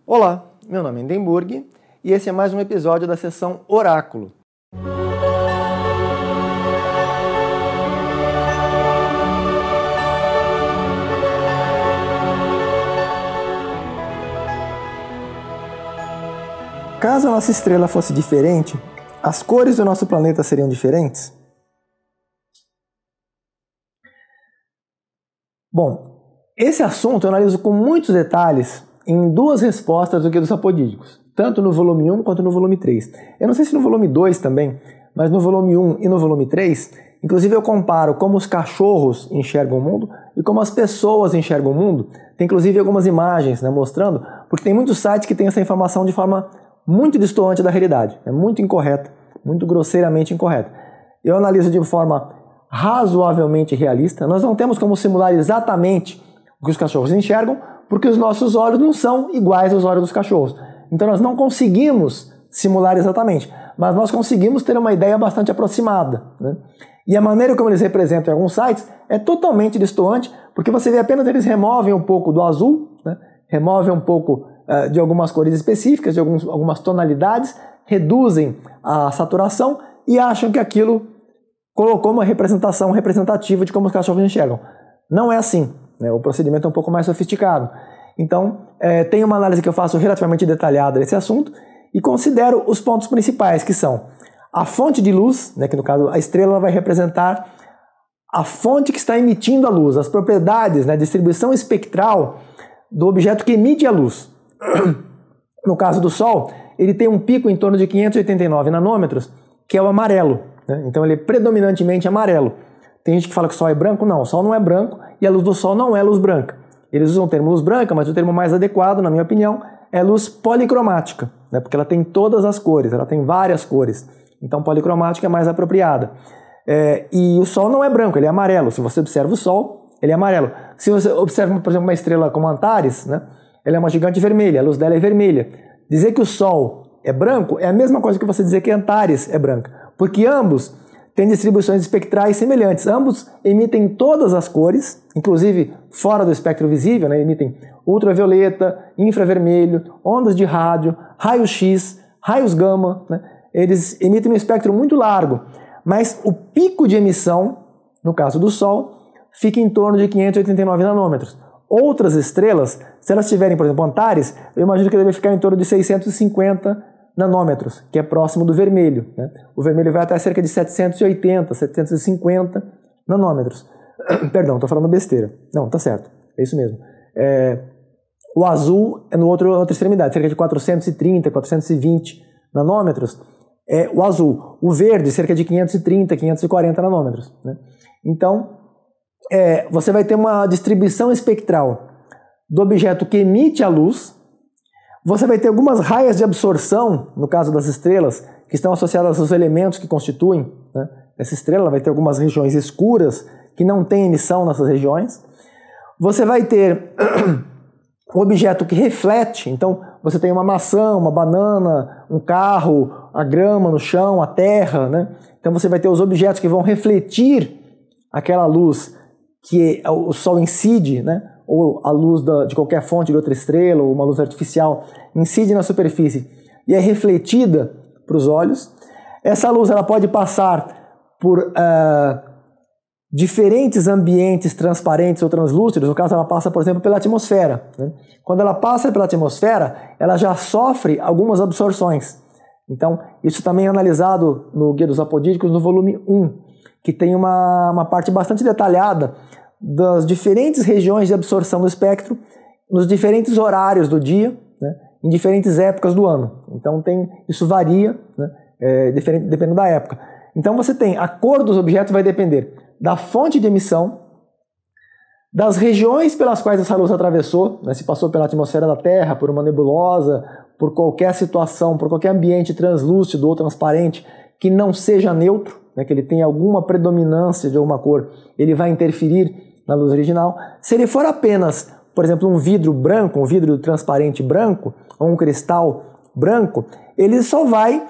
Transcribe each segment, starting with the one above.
Olá, meu nome é Hindenburg e esse é mais um episódio da sessão Oráculo. Caso a nossa estrela fosse diferente, as cores do nosso planeta seriam diferentes? Bom, esse assunto eu analiso com muitos detalhes em duas respostas do Guia dos Apodídicos, tanto no volume 1 quanto no volume 3. Eu não sei se no volume 2 também, mas no volume 1 e no volume 3, inclusive eu comparo como os cachorros enxergam o mundo e como as pessoas enxergam o mundo. Tem inclusive algumas imagens, mostrando, porque tem muitos sites que têm essa informação de forma muito distoante da realidade, é muito incorreta, muito grosseiramente incorreta. Eu analiso de forma razoavelmente realista. Nós não temos como simular exatamente o que os cachorros enxergam, porque os nossos olhos não são iguais aos olhos dos cachorros. Então nós não conseguimos simular exatamente, mas nós conseguimos ter uma ideia bastante aproximada, E a maneira como eles representam em alguns sites é totalmente distoante, porque você vê apenas eles removem um pouco do azul, removem um pouco de algumas cores específicas, de algumas tonalidades, reduzem a saturação e acham que aquilo colocou uma representação representativa de como os cachorros enxergam. Não é assim, o procedimento é um pouco mais sofisticado. Então, tem uma análise que eu faço relativamente detalhada desse assunto e considero os pontos principais, que são a fonte de luz, que no caso a estrela vai representar a fonte que está emitindo a luz, as propriedades, a distribuição espectral do objeto que emite a luz. No caso do Sol, ele tem um pico em torno de 589 nanômetros, que é o amarelo. Então ele é predominantemente amarelo. Tem gente que fala que o Sol é branco. Não, o Sol não é branco e a luz do Sol não é luz branca. Eles usam o termo luz branca, mas o termo mais adequado, na minha opinião, é luz policromática, porque ela tem todas as cores, ela tem várias cores. Então policromática é mais apropriada. E o Sol não é branco, ele é amarelo. Se você observa o Sol, ele é amarelo. Se você observa, por exemplo, uma estrela como Antares, ela é uma gigante vermelha, a luz dela é vermelha. Dizer que o Sol é branco é a mesma coisa que você dizer que Antares é branca, porque ambos têm distribuições espectrais semelhantes. Ambos emitem todas as cores, inclusive fora do espectro visível, emitem ultravioleta, infravermelho, ondas de rádio, raio-x, raios gama. Eles emitem um espectro muito largo, mas o pico de emissão, no caso do Sol, fica em torno de 589 nanômetros. Outras estrelas, se elas tiverem, por exemplo, Antares, eu imagino que deve ficar em torno de 650 nanômetros, que é próximo do vermelho. O vermelho vai até cerca de 780, 750 nanômetros. Perdão, estou falando besteira. Não, tá certo, é isso mesmo. O azul é outra extremidade, cerca de 430, 420 nanômetros é o azul. O verde, cerca de 530, 540 nanômetros. Então, você vai ter uma distribuição espectral do objeto que emite a luz. Você vai ter algumas raias de absorção, no caso das estrelas, que estão associadas aos elementos que constituem essa estrela. Vai ter algumas regiões escuras que não têm emissão nessas regiões. Você vai ter um objeto que reflete. Então, você tem uma maçã, uma banana, um carro, a grama no chão, a terra. Então, você vai ter os objetos que vão refletir aquela luz que o Sol incide, ou a luz de qualquer fonte de outra estrela, ou uma luz artificial, incide na superfície e é refletida para os olhos. Essa luz ela pode passar por diferentes ambientes transparentes ou translúcidos. No caso, ela passa, por exemplo, pela atmosfera. Quando ela passa pela atmosfera, ela já sofre algumas absorções. Então, isso também é analisado no Guia dos Apodídicos, no volume 1, que tem uma parte bastante detalhada das diferentes regiões de absorção do espectro nos diferentes horários do dia, em diferentes épocas do ano. Então isso varia, dependendo da época. Então você tem a cor dos objetos vai depender da fonte de emissão, das regiões pelas quais essa luz atravessou, se passou pela atmosfera da Terra, por uma nebulosa, por qualquer situação, por qualquer ambiente translúcido ou transparente que não seja neutro, que ele tenha alguma predominância de alguma cor, ele vai interferir na luz original. Se ele for apenas, por exemplo, um vidro branco, um vidro transparente branco, ou um cristal branco, ele só vai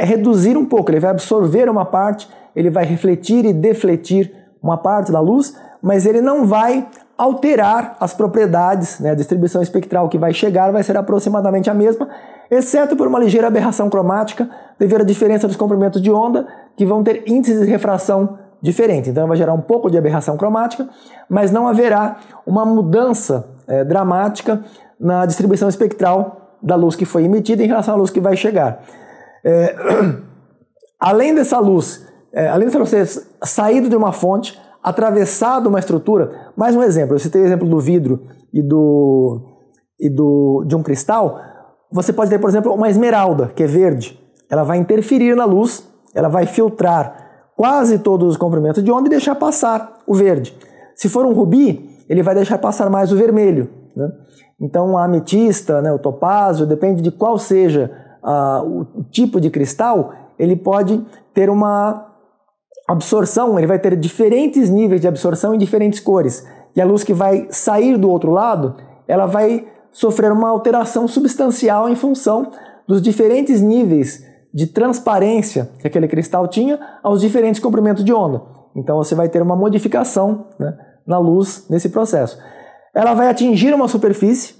reduzir um pouco, ele vai absorver uma parte, ele vai refletir e defletir uma parte da luz, mas ele não vai alterar as propriedades, né? A distribuição espectral que vai chegar vai ser aproximadamente a mesma, exceto por uma ligeira aberração cromática devido à diferença dos comprimentos de onda, que vão ter índices de refração diferentes. Então vai gerar um pouco de aberração cromática, mas não haverá uma mudança dramática na distribuição espectral da luz que foi emitida em relação à luz que vai chegar. Além dessa luz ser saído de uma fonte, atravessado uma estrutura, mais um exemplo, eu citei o exemplo do vidro e de um cristal, você pode ter, por exemplo, uma esmeralda, que é verde, ela vai interferir na luz, ela vai filtrar quase todos os comprimentos de onda e deixar passar o verde. Se for um rubi, ele vai deixar passar mais o vermelho, né? Então a ametista, né, o topázio, depende de qual seja o tipo de cristal, ele pode ter uma absorção, ele vai ter diferentes níveis de absorção em diferentes cores. E a luz que vai sair do outro lado, ela vai sofrer uma alteração substancial em função dos diferentes níveis de transparência que aquele cristal tinha aos diferentes comprimentos de onda. Então você vai ter uma modificação, né, na luz nesse processo. Ela vai atingir uma superfície,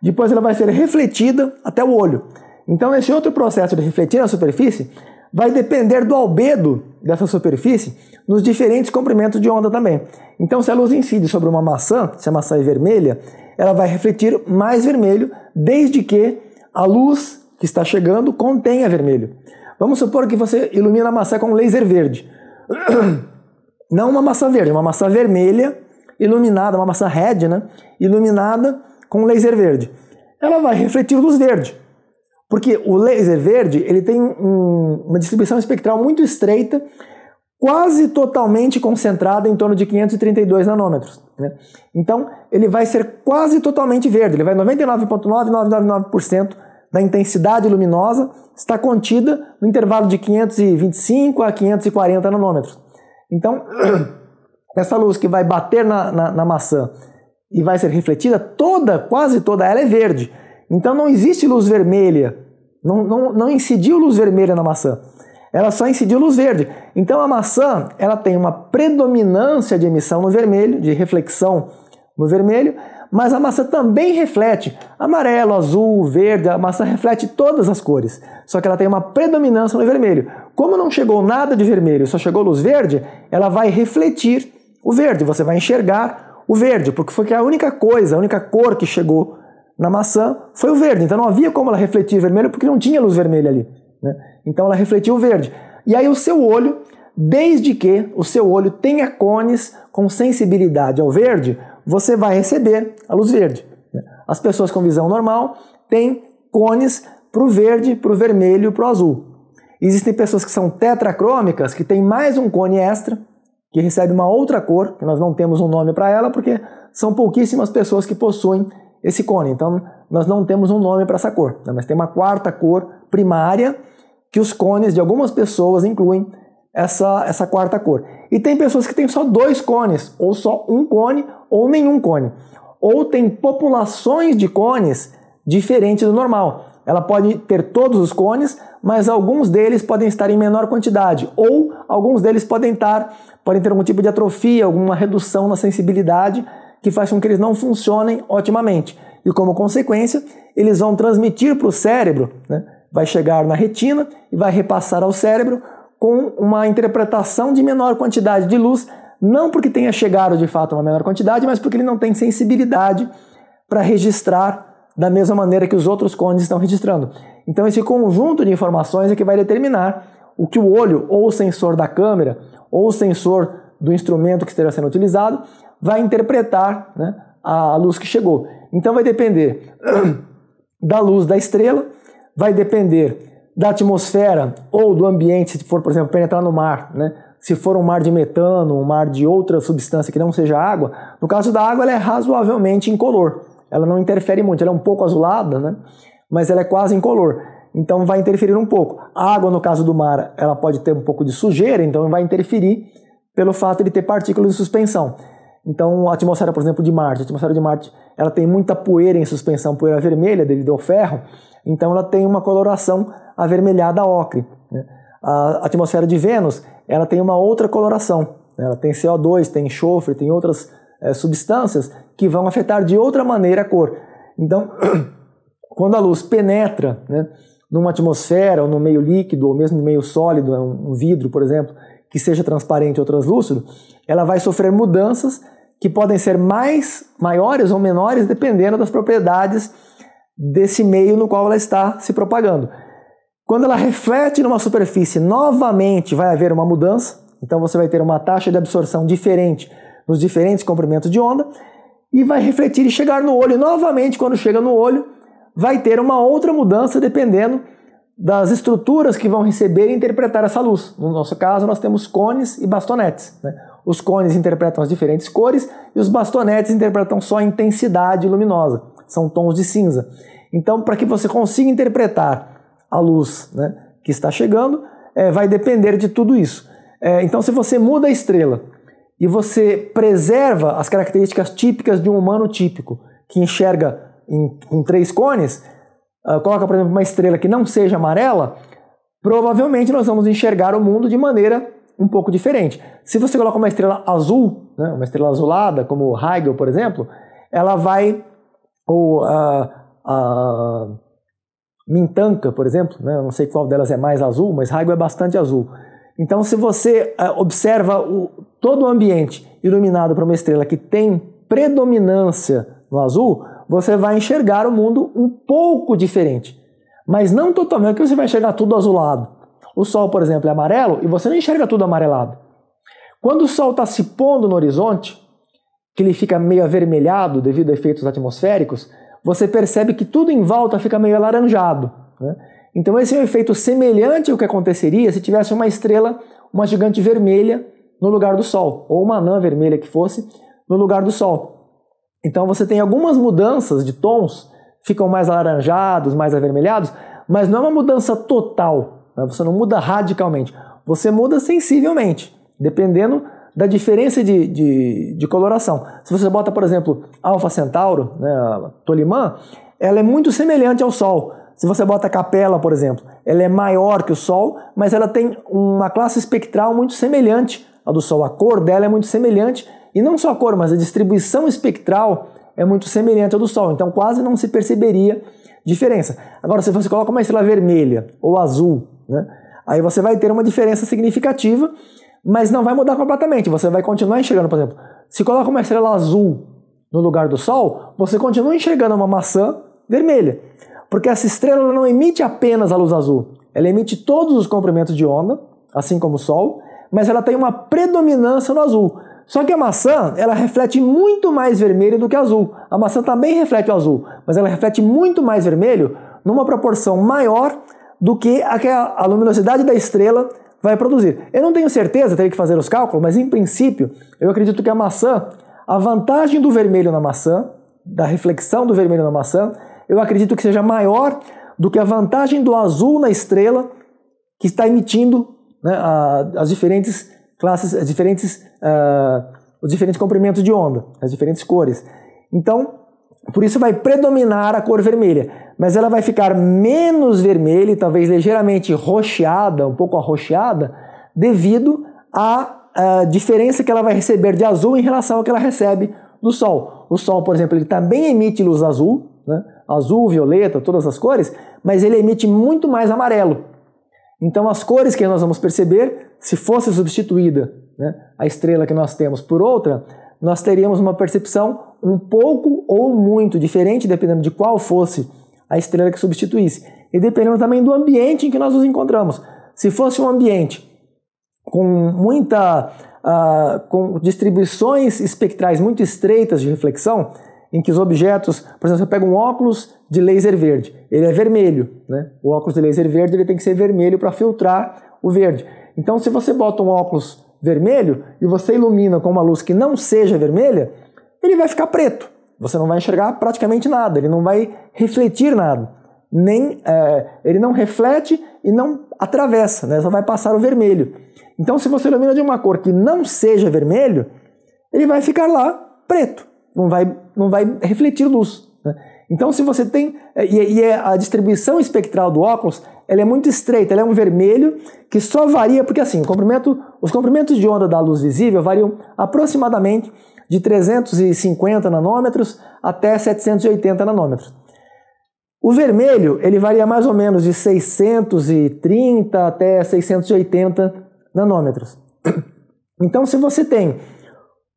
depois ela vai ser refletida até o olho. Então esse outro processo de refletir na superfície vai depender do albedo dessa superfície nos diferentes comprimentos de onda também. Então se a luz incide sobre uma maçã, se a maçã é vermelha, ela vai refletir mais vermelho, desde que a luz que está chegando contenha vermelho. Vamos supor que você ilumina a maçã com um laser verde. Não uma maçã verde, uma maçã vermelha iluminada, uma maçã red, né? Iluminada com um laser verde. Ela vai refletir luz verde. Porque o laser verde ele tem uma distribuição espectral muito estreita, quase totalmente concentrada em torno de 532 nanômetros, né? Então, ele vai ser quase totalmente verde. Ele vai 99,9999% da intensidade luminosa está contida no intervalo de 525 a 540 nanômetros. Então, essa luz que vai bater na maçã e vai ser refletida, quase toda ela é verde. Então não existe luz vermelha, não incidiu luz vermelha na maçã, ela só incidiu luz verde. Então a maçã ela tem uma predominância de emissão no vermelho, de reflexão no vermelho, mas a maçã também reflete amarelo, azul, verde, a maçã reflete todas as cores, só que ela tem uma predominância no vermelho. Como não chegou nada de vermelho, só chegou luz verde, ela vai refletir o verde, você vai enxergar o verde, porque foi a única cor que chegou na maçã foi o verde. Então não havia como ela refletir vermelho porque não tinha luz vermelha ali, né? Então ela refletiu o verde. E aí o seu olho, desde que o seu olho tenha cones com sensibilidade ao verde, você vai receber a luz verde, né? As pessoas com visão normal têm cones para o verde, para o vermelho e para o azul. Existem pessoas que são tetracrômicas, que têm mais um cone extra, que recebe uma outra cor, que nós não temos um nome para ela, porque são pouquíssimas pessoas que possuem esse cone. Então, nós não temos um nome para essa cor, né? Mas tem uma quarta cor primária, que os cones de algumas pessoas incluem essa quarta cor. E tem pessoas que têm só 2 cones, ou só um cone, ou nenhum cone. Ou tem populações de cones diferentes do normal. Ela pode ter todos os cones, mas alguns deles podem estar em menor quantidade, ou alguns deles podem ter algum tipo de atrofia, alguma redução na sensibilidade, que faz com que eles não funcionem otimamente. E como consequência, eles vão transmitir para o cérebro, né? Vai chegar na retina e vai repassar ao cérebro com uma interpretação de menor quantidade de luz, não porque tenha chegado de fato a uma menor quantidade, mas porque ele não tem sensibilidade para registrar da mesma maneira que os outros cones estão registrando. Então esse conjunto de informações é que vai determinar o que o olho, ou o sensor da câmera, ou o sensor do instrumento que esteja sendo utilizado, vai interpretar, né, a luz que chegou. Então vai depender da luz da estrela, vai depender da atmosfera ou do ambiente, se for, por exemplo, penetrar no mar, né? Se for um mar de metano, um mar de outra substância que não seja água, no caso da água ela é razoavelmente incolor, ela não interfere muito, ela é um pouco azulada, né? Mas ela é quase incolor, então vai interferir um pouco. A água, no caso do mar, ela pode ter um pouco de sujeira, então vai interferir pelo fato de ter partículas de suspensão. Então a atmosfera, por exemplo, de Marte, ela tem muita poeira em suspensão, poeira vermelha devido ao ferro, então ela tem uma coloração avermelhada ocre, né? A atmosfera de Vênus, ela tem uma outra coloração, né? Ela tem CO2, tem enxofre, tem outras substâncias que vão afetar de outra maneira a cor. Então, quando a luz penetra, né, numa atmosfera, ou no meio líquido, ou mesmo no meio sólido, um vidro, por exemplo, que seja transparente ou translúcido, ela vai sofrer mudanças que podem ser maiores ou menores dependendo das propriedades desse meio no qual ela está se propagando. Quando ela reflete numa superfície, novamente vai haver uma mudança, então você vai ter uma taxa de absorção diferente nos diferentes comprimentos de onda, e vai refletir e chegar no olho. Novamente, quando chega no olho, vai ter uma outra mudança dependendo das estruturas que vão receber e interpretar essa luz. No nosso caso, nós temos cones e bastonetes, né? Os cones interpretam as diferentes cores e os bastonetes interpretam só a intensidade luminosa. São tons de cinza. Então, para que você consiga interpretar a luz, né, que está chegando, vai depender de tudo isso. Então, se você muda a estrela e você preserva as características típicas de um humano típico, que enxerga com 3 cones, coloca, por exemplo, uma estrela que não seja amarela, provavelmente nós vamos enxergar o mundo de maneira um pouco diferente. Se você coloca uma estrela azul, né, uma estrela azulada, como Rigel, por exemplo, ela vai, ou a Mintanka, por exemplo, né, eu não sei qual delas é mais azul, mas Rigel é bastante azul. Então, se você observa todo o ambiente iluminado por uma estrela que tem predominância no azul, você vai enxergar o mundo um pouco diferente. Mas não totalmente, que você vai enxergar tudo azulado. O Sol, por exemplo, é amarelo e você não enxerga tudo amarelado. Quando o Sol está se pondo no horizonte, que ele fica meio avermelhado devido a efeitos atmosféricos, você percebe que tudo em volta fica meio alaranjado, né? Então esse é um efeito semelhante ao que aconteceria se tivesse uma estrela, uma gigante vermelha no lugar do Sol, ou uma anã vermelha que fosse no lugar do Sol. Então você tem algumas mudanças de tons, ficam mais alaranjados, mais avermelhados, mas não é uma mudança total, né? Você não muda radicalmente, você muda sensivelmente, dependendo da diferença de coloração. Se você bota, por exemplo, Alfa Centauro, né, a Tolimã, ela é muito semelhante ao Sol. Se você bota Capella, por exemplo, ela é maior que o Sol, mas ela tem uma classe espectral muito semelhante à do Sol. A cor dela é muito semelhante, e não só a cor, mas a distribuição espectral é muito semelhante à do Sol. Então quase não se perceberia diferença. Agora, se você coloca uma estrela vermelha ou azul, né, aí você vai ter uma diferença significativa, mas não vai mudar completamente. Você vai continuar enxergando, por exemplo, se coloca uma estrela azul no lugar do Sol, você continua enxergando uma maçã vermelha. Porque essa estrela não emite apenas a luz azul, ela emite todos os comprimentos de onda, assim como o Sol, mas ela tem uma predominância no azul. Só que a maçã, ela reflete muito mais vermelho do que azul. A maçã também reflete o azul, mas ela reflete muito mais vermelho numa proporção maior do que a luminosidade da estrela vai produzir. Eu não tenho certeza, teria que fazer os cálculos, mas em princípio, eu acredito que a maçã, a vantagem do vermelho na maçã, da reflexão do vermelho na maçã, eu acredito que seja maior do que a vantagem do azul na estrela que está emitindo, né, as diferentes classes, os diferentes comprimentos de onda, as diferentes cores. Então, por isso vai predominar a cor vermelha, mas ela vai ficar menos vermelha e talvez ligeiramente roxeada, um pouco arroxeada, devido à diferença que ela vai receber de azul em relação ao que ela recebe do Sol. O Sol, por exemplo, ele também emite luz azul, né? Azul, violeta, todas as cores, mas ele emite muito mais amarelo. Então as cores que nós vamos perceber, se fosse substituída, né, a estrela que nós temos por outra, nós teríamos uma percepção um pouco ou muito diferente, dependendo de qual fosse a estrela que substituísse. E dependendo também do ambiente em que nós nos encontramos. Se fosse um ambiente com com distribuições espectrais muito estreitas de reflexão, em que os objetos, por exemplo, você pega um óculos de laser verde, ele é vermelho, né? O óculos de laser verde ele tem que ser vermelho para filtrar o verde. Então, se você bota um óculos vermelho e você ilumina com uma luz que não seja vermelha, ele vai ficar preto. Você não vai enxergar praticamente nada, ele não vai refletir nada. Ele não reflete e não atravessa, né? Só vai passar o vermelho. Então, se você ilumina de uma cor que não seja vermelho, ele vai ficar lá preto. Não vai refletir luz, né? Então, se você tem... a distribuição espectral do óculos, ela é muito estreita, ela é um vermelho que só varia... Porque assim, os comprimentos de onda da luz visível variam aproximadamente de 350 nanômetros até 780 nanômetros. O vermelho, ele varia mais ou menos de 630 até 680 nanômetros. Então, se você tem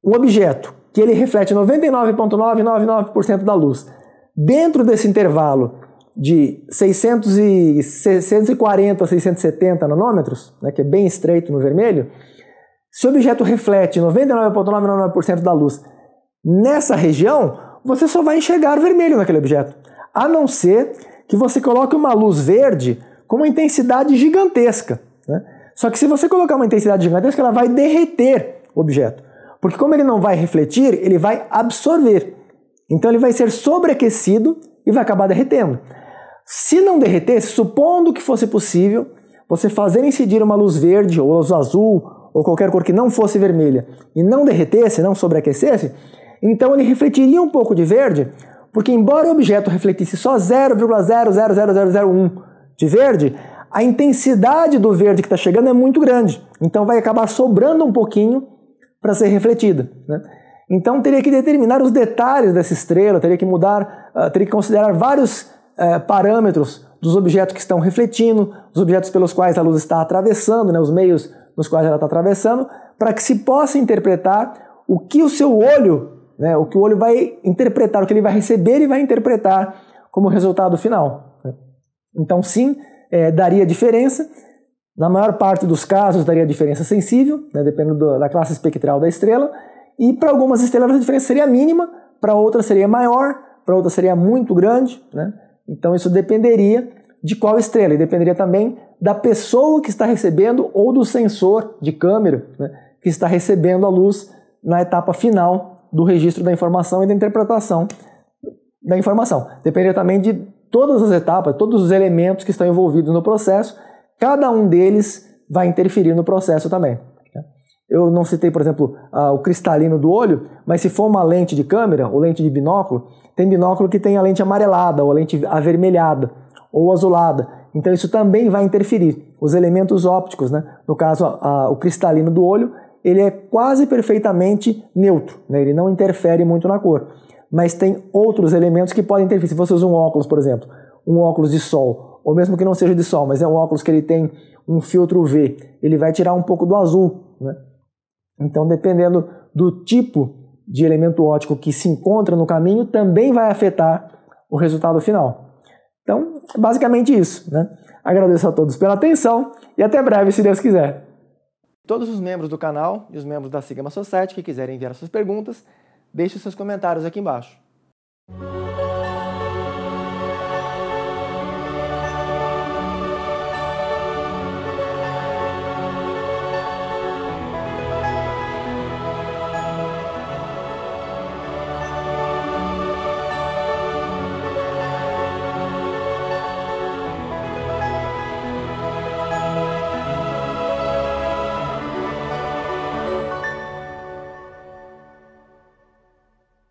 um objeto que ele reflete 99,999% da luz dentro desse intervalo de 640 a 670 nanômetros, né, que é bem estreito no vermelho, se o objeto reflete 99,99% da luz nessa região, você só vai enxergar vermelho naquele objeto. A não ser que você coloque uma luz verde com uma intensidade gigantesca, né? Só que se você colocar uma intensidade gigantesca, ela vai derreter o objeto. Porque como ele não vai refletir, ele vai absorver. Então ele vai ser sobreaquecido e vai acabar derretendo. Se não derretesse, supondo que fosse possível você fazer incidir uma luz verde ou luz azul ou qualquer cor que não fosse vermelha e não derretesse, não sobreaquecesse, então ele refletiria um pouco de verde, porque embora o objeto refletisse só 0,00001 de verde, a intensidade do verde que está chegando é muito grande. Então vai acabar sobrando um pouquinho para ser refletida, né? Então teria que determinar os detalhes dessa estrela, teria que mudar, teria que considerar vários parâmetros dos objetos que estão refletindo, os objetos pelos quais a luz está atravessando, né, os meios nos quais ela está atravessando, para que se possa interpretar o que o seu olho, né, o que o olho vai interpretar, o que ele vai receber e vai interpretar como resultado final, né? Então sim, daria diferença. Na maior parte dos casos daria diferença sensível, né, dependendo da classe espectral da estrela, e para algumas estrelas a diferença seria mínima, para outras seria maior, para outras seria muito grande, né? Então isso dependeria de qual estrela, e dependeria também da pessoa que está recebendo ou do sensor de câmera, né, que está recebendo a luz na etapa final do registro da informação e da interpretação da informação. Dependeria também de todas as etapas, todos os elementos que estão envolvidos no processo, cada um deles vai interferir no processo também. Eu não citei, por exemplo, o cristalino do olho, mas se for uma lente de câmera ou lente de binóculo, tem binóculo que tem a lente amarelada ou a lente avermelhada ou azulada. Então isso também vai interferir. Os elementos ópticos, né? No caso, o cristalino do olho, ele é quase perfeitamente neutro, né? Ele não interfere muito na cor. Mas tem outros elementos que podem interferir. Se você usa um óculos, por exemplo, um óculos de sol, ou mesmo que não seja de sol, mas é um óculos que ele tem um filtro UV, ele vai tirar um pouco do azul, né? Então, dependendo do tipo de elemento óptico que se encontra no caminho, também vai afetar o resultado final. Então, é basicamente isso, né? Agradeço a todos pela atenção e até breve, se Deus quiser. Todos os membros do canal e os membros da Sigma Society que quiserem enviar suas perguntas, deixem seus comentários aqui embaixo.